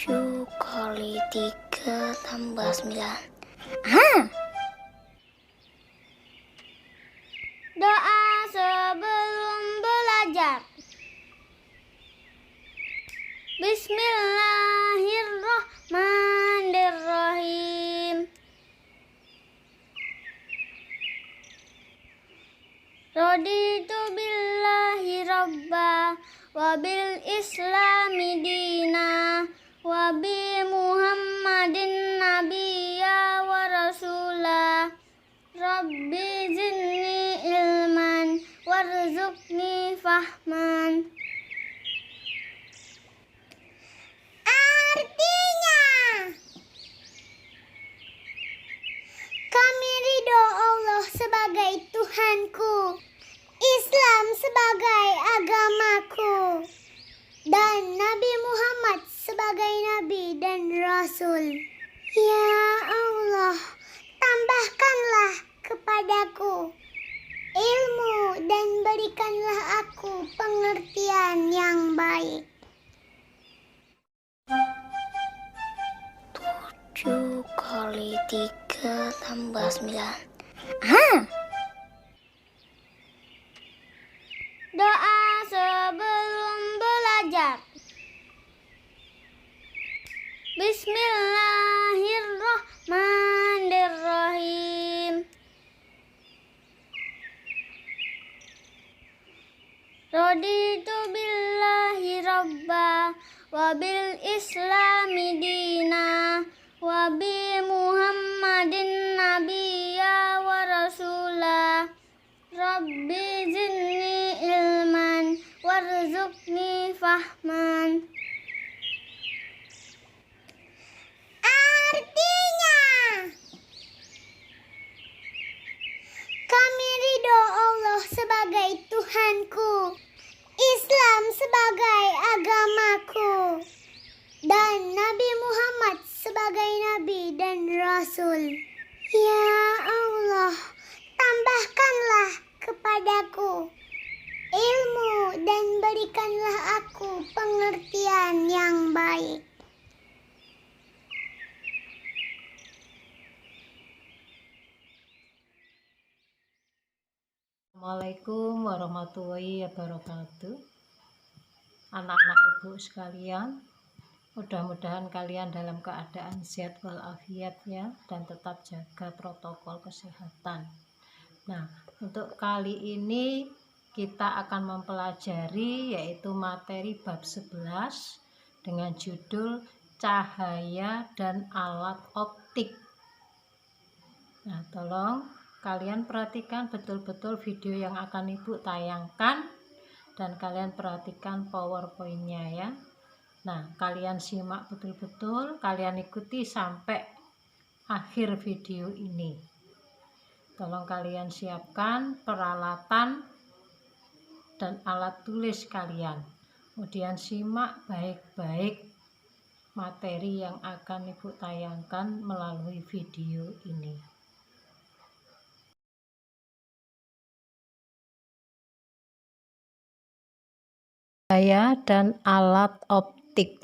7 × 3 = 9. Doa sebelum belajar. Bismillahirrahmanirrahim. Raditu billahi rabba wa bil islami dina wa bi muhammadin nabiyya wa rasula. Rabbi zidni ilman warzuqni fahman. Artinya, kami ridho Allah sebagai Tuhanku, Islam sebagai agamaku, dan Nabi Muhammad sebagai Nabi dan Rasul. Ya Allah, tambahkanlah kepadaku ilmu dan berikanlah aku pengertian yang baik. 7 × 3 = 9. Doa sebelum belajar. Bismillahirrahmanirrahim. Raditu billahi rabba wa bil islami dina wa bi muhammadin nabiyya wa rasula. Rabbi zidni ilman warzuqni fahman. Artinya, kami ridho Allah sebagai Tuhanku, Islam sebagai agamaku, dan Nabi Muhammad sebagai Nabi dan Rasul. Ya Allah, tambahkanlah kepadaku ilmu dan berikanlah aku pengertian yang baik. Assalamualaikum warahmatullahi wabarakatuh. Anak-anak ibu sekalian, mudah-mudahan kalian dalam keadaan sehat walafiat ya, dan tetap jaga protokol kesehatan. Nah, untuk kali ini kita akan mempelajari yaitu materi bab 11 dengan judul cahaya dan alat optik. Nah, tolong kalian perhatikan betul-betul video yang akan ibu tayangkan dan kalian perhatikan powerpointnya ya. Nah, kalian simak betul-betul, kalian ikuti sampai akhir video ini. Tolong kalian siapkan peralatan dan alat tulis kalian, kemudian simak baik-baik materi yang akan ibu tayangkan melalui video ini. Cahaya dan alat optik.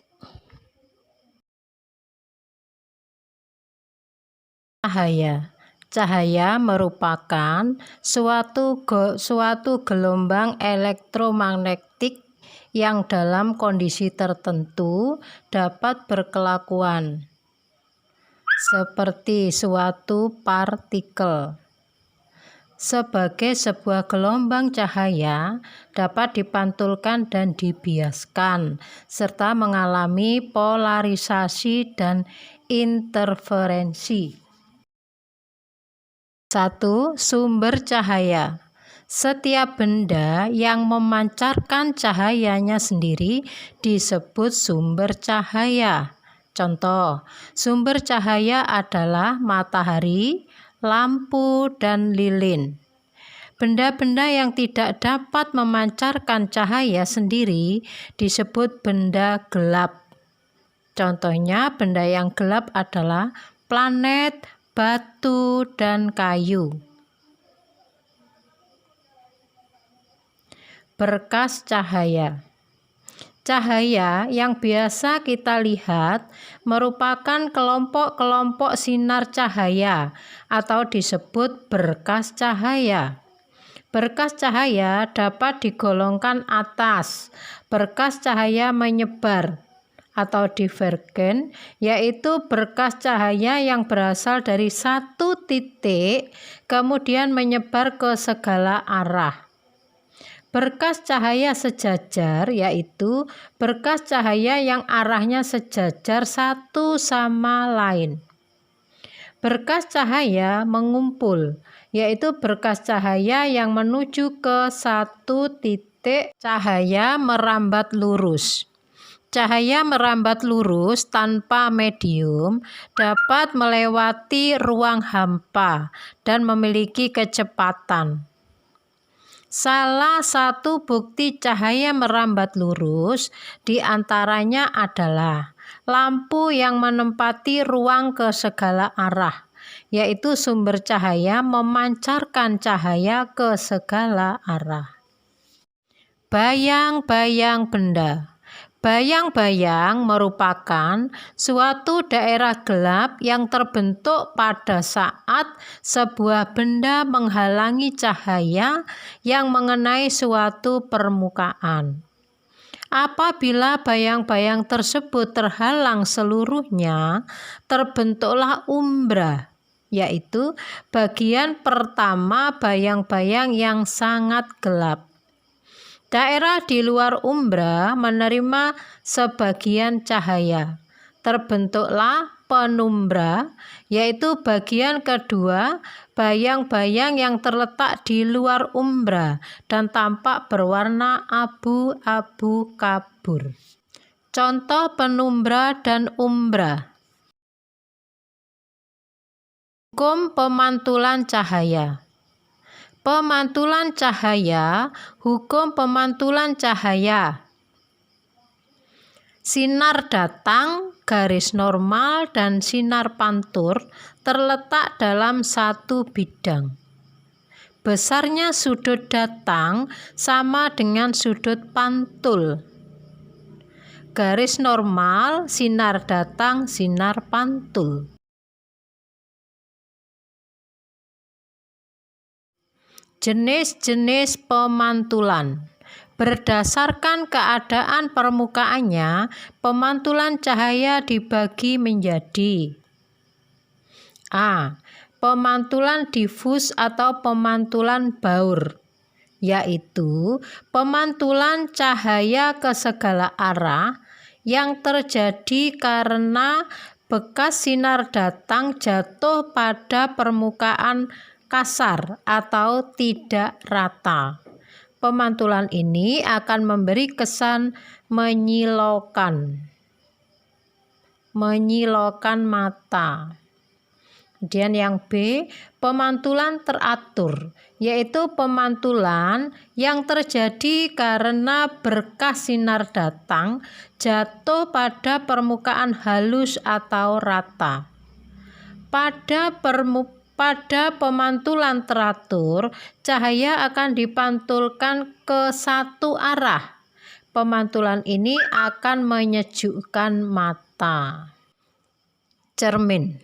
Cahaya merupakan suatu gelombang elektromagnetik yang dalam kondisi tertentu dapat berkelakuan seperti suatu partikel. Sebagai sebuah gelombang cahaya dapat dipantulkan dan dibiaskan, serta mengalami polarisasi dan interferensi. 1. Sumber cahaya. Setiap benda yang memancarkan cahayanya sendiri disebut sumber cahaya. Contoh, sumber cahaya adalah matahari, lampu, dan lilin. Benda-benda yang tidak dapat memancarkan cahaya sendiri disebut benda gelap. Contohnya, benda yang gelap adalah planet, batu, dan kayu. Berkas cahaya. Cahaya yang biasa kita lihat merupakan kelompok-kelompok sinar cahaya atau disebut berkas cahaya. Berkas cahaya dapat digolongkan atas, berkas cahaya menyebar atau divergen, yaitu berkas cahaya yang berasal dari satu titik kemudian menyebar ke segala arah. Berkas cahaya sejajar yaitu berkas cahaya yang arahnya sejajar satu sama lain. Berkas cahaya mengumpul yaitu berkas cahaya yang menuju ke satu titik. Cahaya merambat lurus. Cahaya merambat lurus tanpa medium dapat melewati ruang hampa dan memiliki kecepatan. Salah satu bukti cahaya merambat lurus diantaranya adalah lampu yang menempati ruang ke segala arah, yaitu sumber cahaya memancarkan cahaya ke segala arah. Bayang-bayang benda. Bayang-bayang merupakan suatu daerah gelap yang terbentuk pada saat sebuah benda menghalangi cahaya yang mengenai suatu permukaan. Apabila bayang-bayang tersebut terhalang seluruhnya, terbentuklah umbra, yaitu bagian pertama bayang-bayang yang sangat gelap. Daerah di luar umbra menerima sebagian cahaya. Terbentuklah penumbra, yaitu bagian kedua bayang-bayang yang terletak di luar umbra dan tampak berwarna abu-abu kabur. Contoh penumbra dan umbra. Hukum pemantulan cahaya. Pemantulan cahaya, hukum pemantulan cahaya. Sinar datang, garis normal, dan sinar pantur terletak dalam satu bidang. Besarnya sudut datang sama dengan sudut pantul. Garis normal, sinar datang, sinar pantul. Jenis-jenis pemantulan. Berdasarkan keadaan permukaannya, pemantulan cahaya dibagi menjadi A. Pemantulan difus atau pemantulan baur, yaitu pemantulan cahaya ke segala arah yang terjadi karena bekas sinar datang jatuh pada permukaan kasar atau tidak rata. Pemantulan ini akan memberi kesan menyilaukan mata. Kemudian yang B, pemantulan teratur, yaitu pemantulan yang terjadi karena berkas sinar datang jatuh pada permukaan halus atau rata. Pada pemantulan teratur, cahaya akan dipantulkan ke satu arah. Pemantulan ini akan menyejukkan mata. Cermin.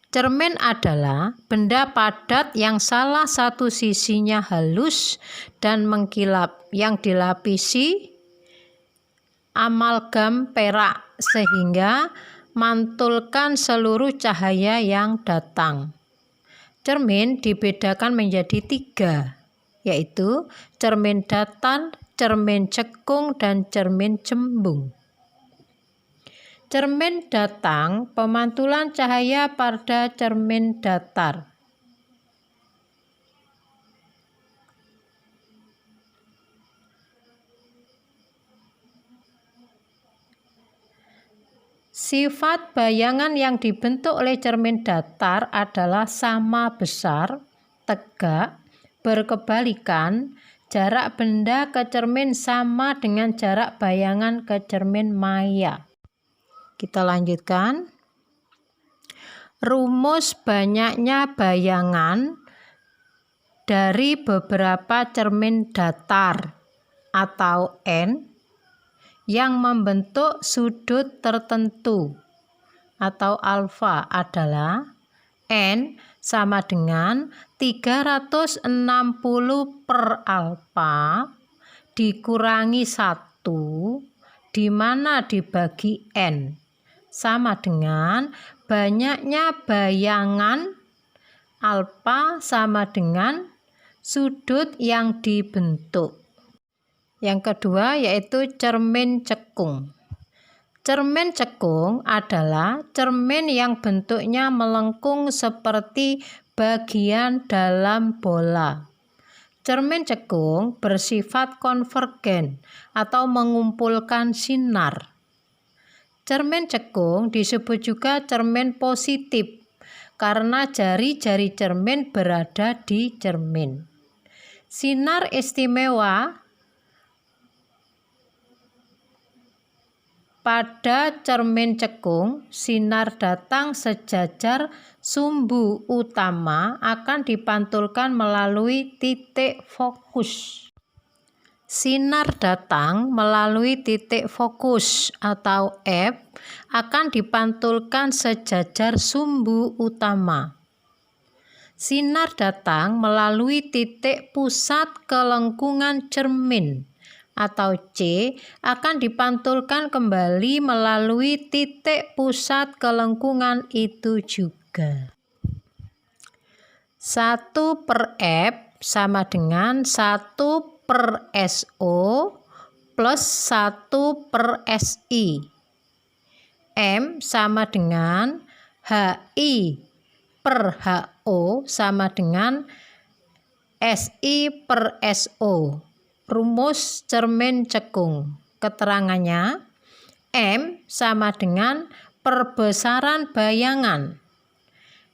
Cermin adalah benda padat yang salah satu sisinya halus dan mengkilap yang dilapisi amalgam perak sehingga mantulkan seluruh cahaya yang datang. Cermin dibedakan menjadi 3, yaitu cermin datar, cermin cekung, dan cermin cembung. Cermin datang, pemantulan cahaya pada cermin datar. Sifat bayangan yang dibentuk oleh cermin datar adalah sama besar, tegak, berkebalikan. Jarak benda ke cermin sama dengan jarak bayangan ke cermin maya. Kita lanjutkan. Rumus banyaknya bayangan dari beberapa cermin datar atau N yang membentuk sudut tertentu atau alfa adalah N sama dengan 360 per alfa dikurangi 1 di mana dibagi N sama dengan banyaknya bayangan alfa sama dengan sudut yang dibentuk. Yang kedua yaitu cermin cekung. Cermin cekung adalah cermin yang bentuknya melengkung seperti bagian dalam bola. Cermin cekung bersifat konvergen atau mengumpulkan sinar. Cermin cekung disebut juga cermin positif karena jari-jari cermin berada di cermin. Sinar istimewa pada cermin cekung, sinar datang sejajar sumbu utama akan dipantulkan melalui titik fokus. Sinar datang melalui titik fokus atau F akan dipantulkan sejajar sumbu utama. Sinar datang melalui titik pusat kelengkungan cermin atau C akan dipantulkan kembali melalui titik pusat kelengkungan itu juga. 1 per F sama dengan 1 per SO plus 1 per SI. M sama dengan HI per HO sama dengan SI per SO. Rumus cermin cekung. Keterangannya, M sama dengan perbesaran bayangan.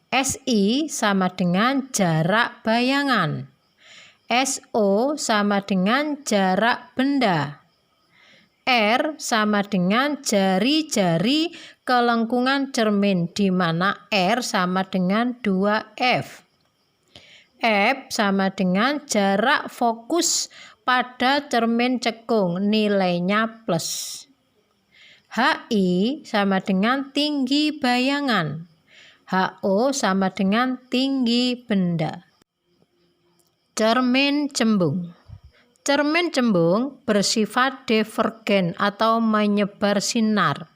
SI sama dengan jarak bayangan. SO sama dengan jarak benda. R sama dengan jari-jari kelengkungan cermin, di mana R sama dengan 2F. F sama dengan jarak fokus pada cermin cekung, nilainya plus. HI sama dengan tinggi bayangan. HO sama dengan tinggi benda. Cermin cembung. Cermin cembung bersifat divergen atau menyebar sinar.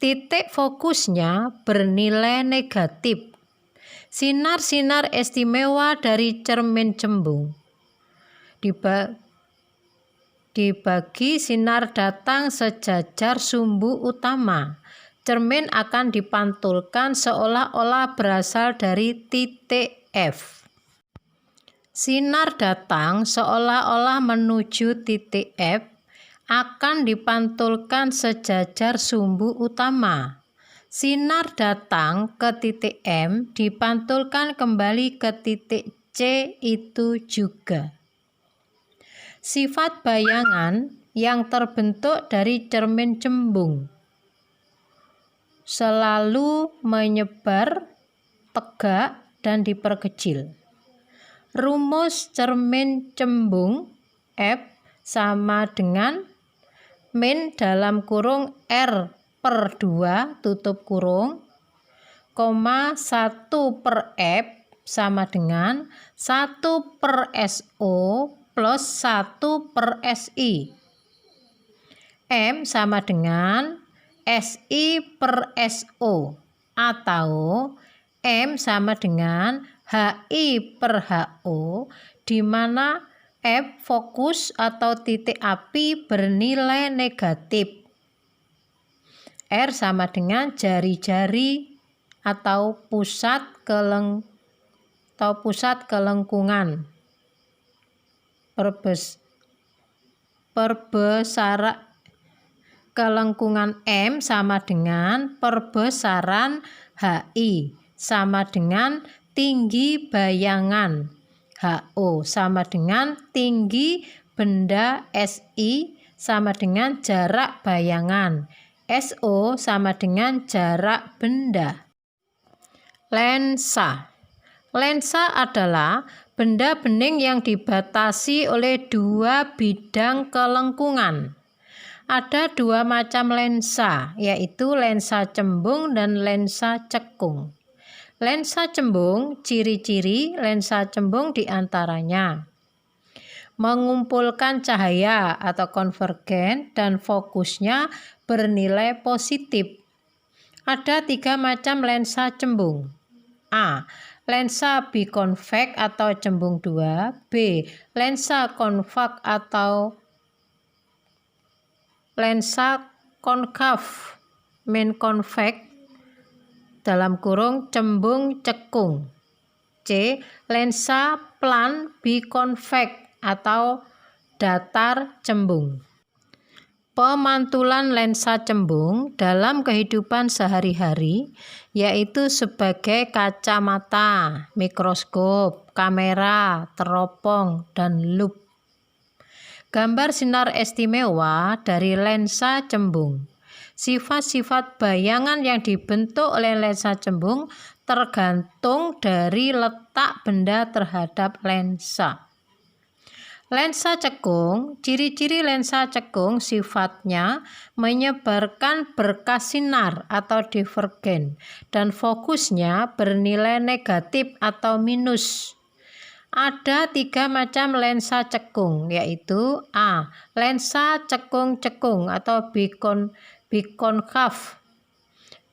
Titik fokusnya bernilai negatif. Sinar-sinar istimewa dari cermin cembung dibagi sinar datang sejajar sumbu utama. Cermin akan dipantulkan seolah-olah berasal dari titik F. Sinar datang seolah-olah menuju titik F akan dipantulkan sejajar sumbu utama. Sinar datang ke titik M dipantulkan kembali ke titik C itu juga. Sifat bayangan yang terbentuk dari cermin cembung selalu menyebar, tegak, dan diperkecil. Rumus cermin cembung F sama dengan min dalam kurung R per 2 tutup kurung, 1 per F sama dengan 1 per SO plus 1 per SI. M sama dengan SI per SO atau M sama dengan HI per HO, di mana F fokus atau titik api bernilai negatif. R sama dengan jari-jari atau pusat kelengkungan. Perbesaran kelengkungan M sama dengan perbesaran HI sama dengan tinggi bayangan. HO sama dengan tinggi benda. SI sama dengan jarak bayangan. SO sama dengan jarak benda. Lensa. Lensa adalah benda bening yang dibatasi oleh dua bidang kelengkungan. Ada dua macam lensa, yaitu lensa cembung dan lensa cekung. Lensa cembung, ciri-ciri lensa cembung diantaranya mengumpulkan cahaya atau konvergen dan fokusnya bernilai positif. Ada 3 macam lensa cembung. A. Lensa bikonveks atau cembung 2. B. Lensa konveks atau lensa konkav min konveks cembung cekung. C. Lensa plan bikonveks atau datar cembung. Pemantulan lensa cembung dalam kehidupan sehari-hari yaitu sebagai kacamata, mikroskop, kamera, teropong, dan lup. Gambar sinar istimewa dari lensa cembung. Sifat-sifat bayangan yang dibentuk oleh lensa cembung tergantung dari letak benda terhadap lensa. Lensa cekung, ciri-ciri lensa cekung sifatnya menyebarkan berkas sinar atau divergen dan fokusnya bernilai negatif atau minus. Ada 3 macam lensa cekung, yaitu A. Lensa cekung-cekung atau bikonkav.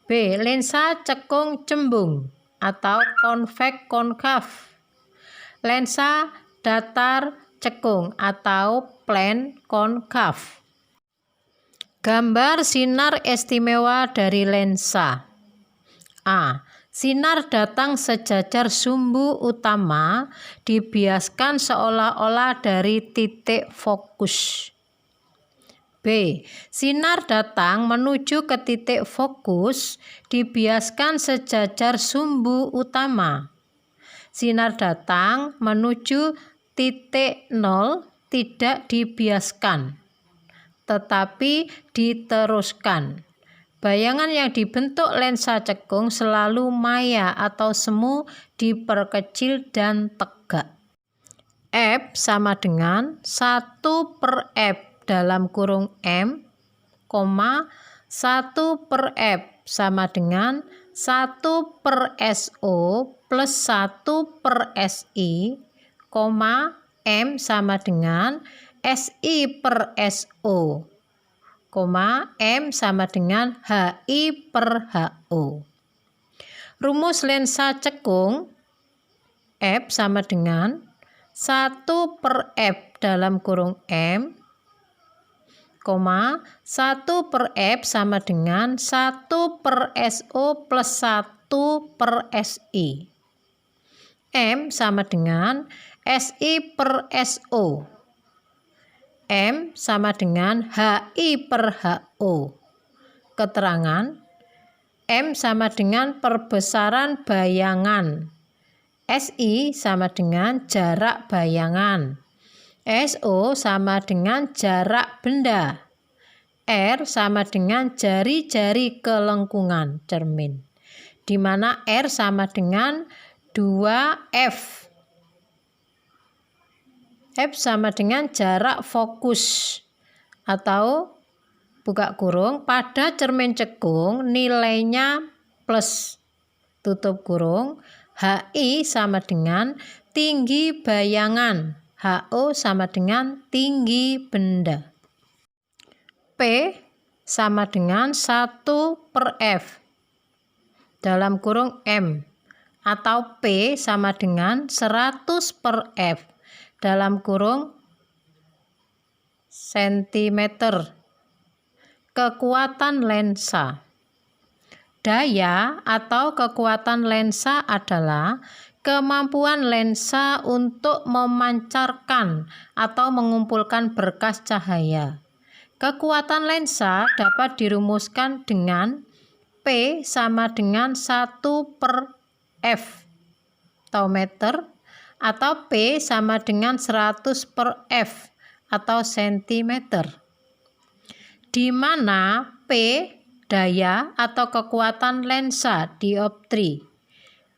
B. Lensa cekung cembung atau konveks konkav. Lensa datar cekung atau plan konkav. Gambar sinar istimewa dari lensa. A. Sinar datang sejajar sumbu utama dibiaskan seolah-olah dari titik fokus. B. Sinar datang menuju ke titik fokus dibiaskan sejajar sumbu utama. Sinar datang menuju titik 0 tidak dibiaskan, tetapi diteruskan. Bayangan yang dibentuk lensa cekung selalu maya atau semu, diperkecil dan tegak. F sama dengan 1/F dalam kurung M, 1/F sama dengan 1/SO plus 1/SI, M sama dengan SI/SO, M sama dengan HI/HO. Rumus lensa cekung F sama dengan 1/F dalam kurung M, 1/F sama dengan 1/SO plus 1/SI. M sama dengan SI/SO. M sama dengan HI/HO. Keterangan: M sama dengan perbesaran bayangan. SI sama dengan jarak bayangan. SO sama dengan jarak benda. R sama dengan jari-jari kelengkungan cermin, di mana R sama dengan 2F. F sama dengan jarak fokus atau buka kurung pada cermin cekung nilainya plus tutup kurung. HI sama dengan tinggi bayangan, HO sama dengan tinggi benda. P sama dengan 1/F dalam kurung M atau P sama dengan 100/F dalam kurung sentimeter. Kekuatan lensa. Daya atau kekuatan lensa adalah kemampuan lensa untuk memancarkan atau mengumpulkan berkas cahaya. Kekuatan lensa dapat dirumuskan dengan P sama dengan 1/F atau meter, atau P sama dengan 100/F atau sentimeter, di mana P daya atau kekuatan lensa dioptri,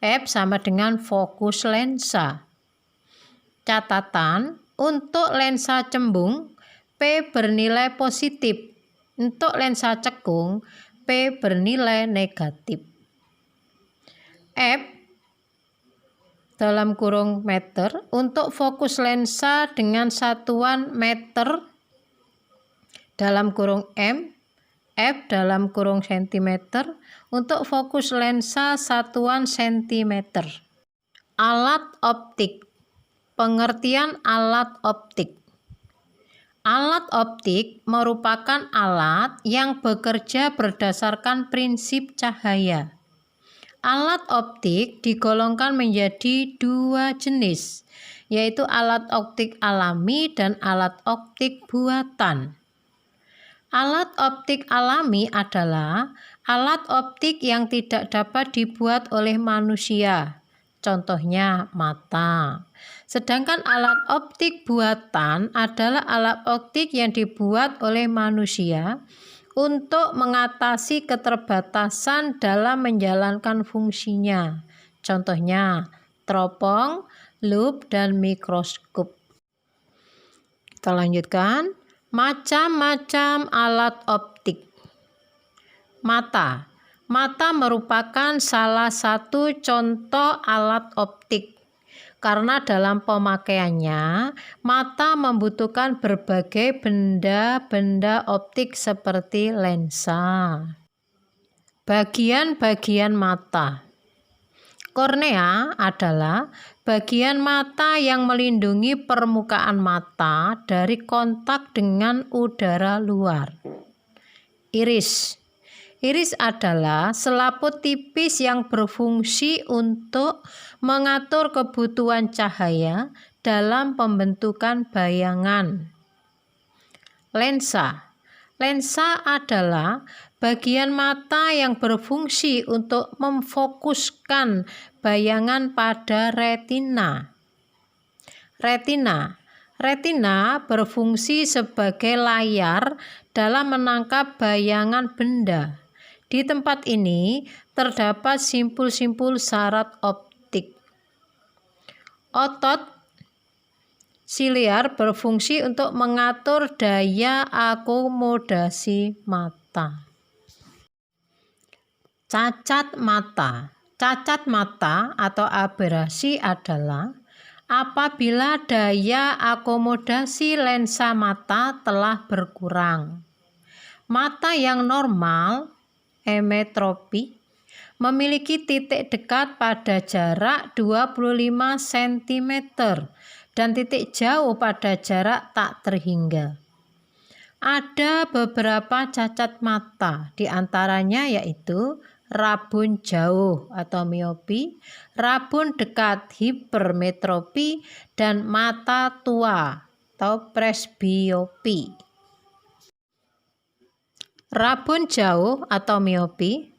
F sama dengan fokus lensa. Catatan: untuk lensa cembung, P bernilai positif Untuk lensa cekung, P bernilai negatif. F dalam kurung meter untuk fokus lensa dengan satuan meter dalam kurung M, F dalam kurung sentimeter untuk fokus lensa satuan sentimeter. Alat optik. Pengertian alat optik. Alat optik merupakan alat yang bekerja berdasarkan prinsip cahaya. Alat optik digolongkan menjadi dua jenis, yaitu alat optik alami dan alat optik buatan. Alat optik alami adalah alat optik yang tidak dapat dibuat oleh manusia, contohnya mata. Sedangkan alat optik buatan adalah alat optik yang dibuat oleh manusia untuk mengatasi keterbatasan dalam menjalankan fungsinya, contohnya teropong, lup, dan mikroskop. Kita lanjutkan. Macam-macam alat optik. Mata. Mata merupakan salah satu contoh alat optik. Karena dalam pemakaiannya, mata membutuhkan berbagai benda-benda optik seperti lensa. Bagian-bagian mata. Kornea adalah bagian mata yang melindungi permukaan mata dari kontak dengan udara luar. Iris. Iris adalah selaput tipis yang berfungsi untuk mengatur kebutuhan cahaya dalam pembentukan bayangan. Lensa. Lensa adalah bagian mata yang berfungsi untuk memfokuskan bayangan pada retina. Retina berfungsi sebagai layar dalam menangkap bayangan benda. Di tempat ini terdapat simpul-simpul syarat optik. Otot siliar berfungsi untuk mengatur daya akomodasi mata. Cacat mata. Cacat mata atau aberasi adalah apabila daya akomodasi lensa mata telah berkurang. Mata yang normal, emetropi, memiliki titik dekat pada jarak 25 cm dan titik jauh pada jarak tak terhingga. Ada beberapa cacat mata, diantaranya yaitu rabun jauh atau miopi, rabun dekat hipermetropi, dan mata tua atau presbiopi. Rabun jauh atau miopi.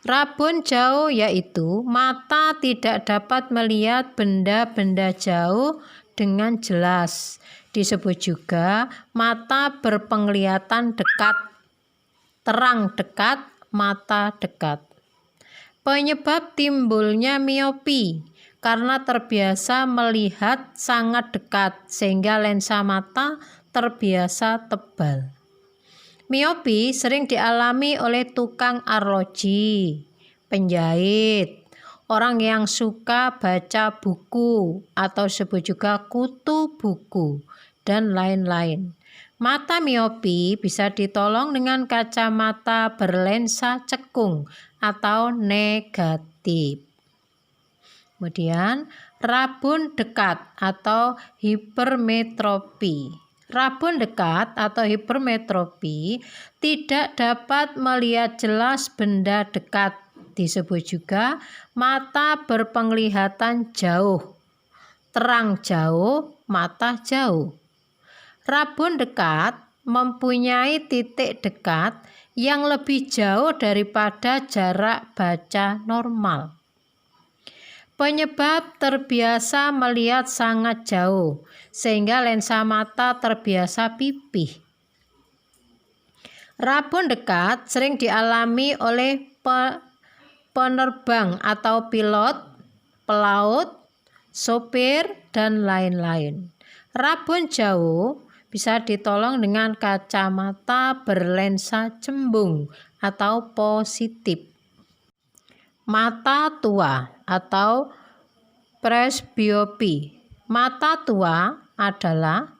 Rabun jauh yaitu mata tidak dapat melihat benda-benda jauh dengan jelas. Disebut juga mata berpenglihatan dekat, terang dekat, mata dekat. Penyebab timbulnya miopi karena terbiasa melihat sangat dekat sehingga lensa mata terbiasa tebal. Miopi sering dialami oleh tukang arloji, penjahit, orang yang suka baca buku atau disebut juga kutu buku, dan lain-lain. Mata miopi bisa ditolong dengan kacamata berlensa cekung atau negatif. Kemudian rabun dekat atau hipermetropi. Rabun dekat atau hipermetropi tidak dapat melihat jelas benda dekat. Disebut juga mata berpenglihatan jauh, terang jauh, mata jauh. Rabun dekat mempunyai titik dekat yang lebih jauh daripada jarak baca normal. Penyebab terbiasa melihat sangat jauh, sehingga lensa mata terbiasa pipih. Rabun dekat sering dialami oleh penerbang atau pilot, pelaut, sopir, dan lain-lain. Rabun jauh bisa ditolong dengan kacamata berlensa cembung atau positif. Mata tua atau presbiopi. Mata tua adalah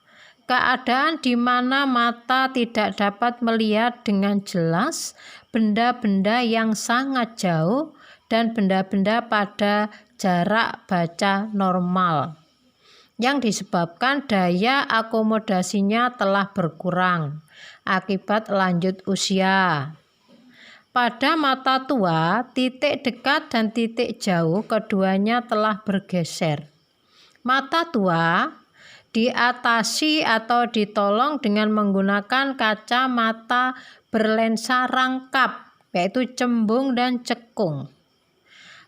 keadaan di mana mata tidak dapat melihat dengan jelas benda-benda yang sangat jauh dan benda-benda pada jarak baca normal, yang disebabkan daya akomodasinya telah berkurang akibat lanjut usia. Pada mata tua, titik dekat dan titik jauh keduanya telah bergeser. Mata tua diatasi atau ditolong dengan menggunakan kacamata berlensa rangkap, yaitu cembung dan cekung.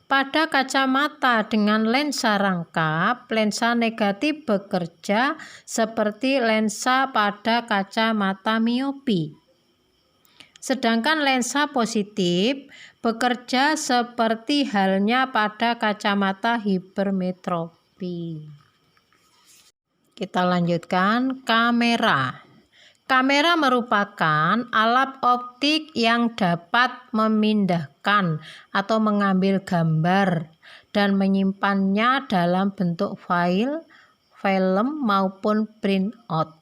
Pada kacamata dengan lensa rangkap, lensa negatif bekerja seperti lensa pada kacamata miopi. Sedangkan lensa positif bekerja seperti halnya pada kacamata hipermetropi. Kita lanjutkan kamera. Kamera merupakan alat optik yang dapat memindahkan atau mengambil gambar dan menyimpannya dalam bentuk file, film maupun printout.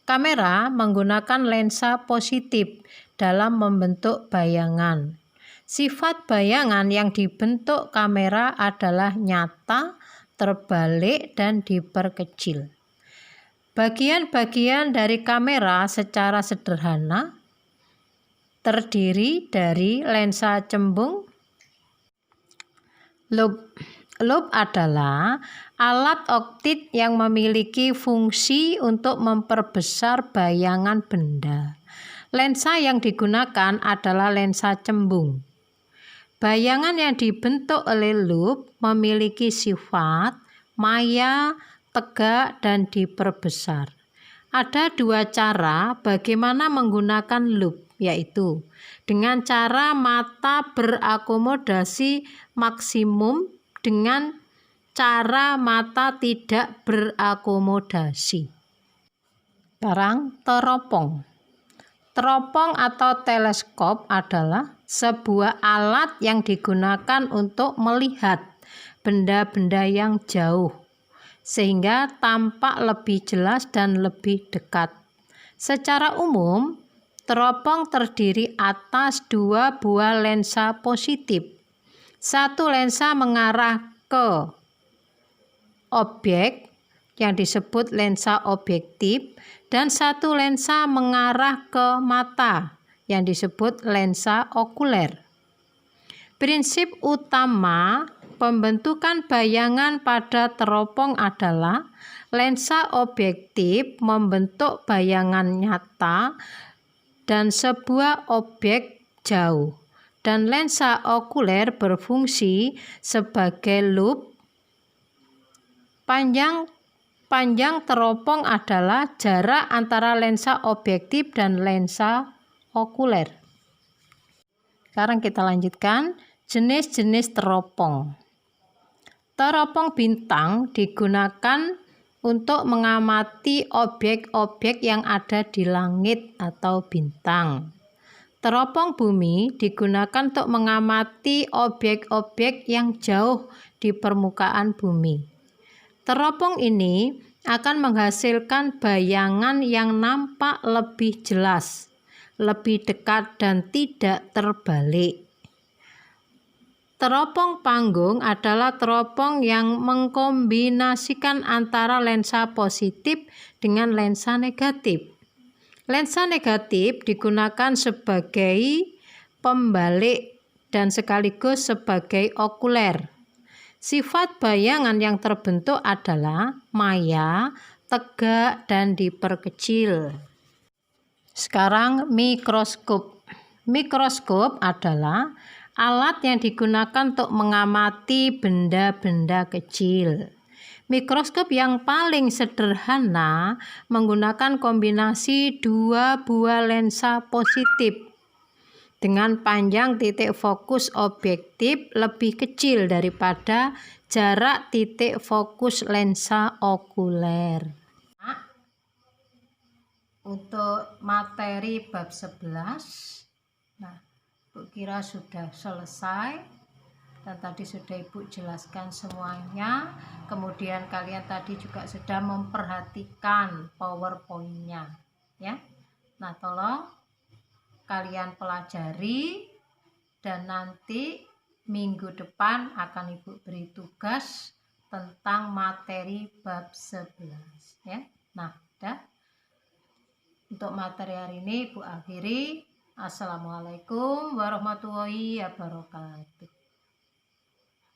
Kamera menggunakan lensa positif dalam membentuk bayangan. Sifat bayangan yang dibentuk kamera adalah nyata, terbalik, dan diperkecil. Bagian-bagian dari kamera secara sederhana terdiri dari lensa cembung, loop. Loop adalah alat optik yang memiliki fungsi untuk memperbesar bayangan benda. Lensa yang digunakan adalah lensa cembung. Bayangan yang dibentuk oleh loop memiliki sifat maya, tegak, dan diperbesar. Ada dua cara bagaimana menggunakan loop, yaitu dengan cara mata berakomodasi maksimum dengan cara mata tidak berakomodasi. Sekarang teropong. Teropong atau teleskop adalah sebuah alat yang digunakan untuk melihat benda-benda yang jauh sehingga tampak lebih jelas dan lebih dekat. Secara umum, teropong terdiri atas dua buah lensa positif. Satu lensa mengarah ke objek yang disebut lensa objektif dan satu lensa mengarah ke mata yang disebut lensa okuler. Prinsip utama pembentukan bayangan pada teropong adalah lensa objektif membentuk bayangan nyata dan sebuah objek jauh, dan lensa okuler berfungsi sebagai loop. Panjang teropong adalah jarak antara lensa objektif dan lensa okuler. Sekarang kita lanjutkan jenis-jenis teropong. Teropong bintang digunakan untuk mengamati objek-objek yang ada di langit atau bintang. Teropong bumi digunakan untuk mengamati objek-objek yang jauh di permukaan bumi. Teropong ini akan menghasilkan bayangan yang nampak lebih jelas, lebih dekat, dan tidak terbalik. Teropong panggung adalah teropong yang mengkombinasikan antara lensa positif dengan lensa negatif. Lensa negatif digunakan sebagai pembalik dan sekaligus sebagai okuler. Sifat bayangan yang terbentuk adalah maya, tegak, dan diperkecil. Sekarang mikroskop. Mikroskop adalah alat yang digunakan untuk mengamati benda-benda kecil. Mikroskop yang paling sederhana menggunakan kombinasi dua buah lensa positif dengan panjang titik fokus objektif lebih kecil daripada jarak titik fokus lensa okuler. untuk materi bab 11. Nah, Ibu kira sudah selesai dan tadi sudah Ibu jelaskan semuanya. Kemudian kalian tadi juga sudah memperhatikan PowerPoint-nya, ya. Nah, tolong kalian pelajari dan nanti minggu depan akan Ibu beri tugas tentang materi bab 11, ya. Nah, udah. Untuk materi hari ini Ibu akhiri. Assalamualaikum warahmatullahi wabarakatuh.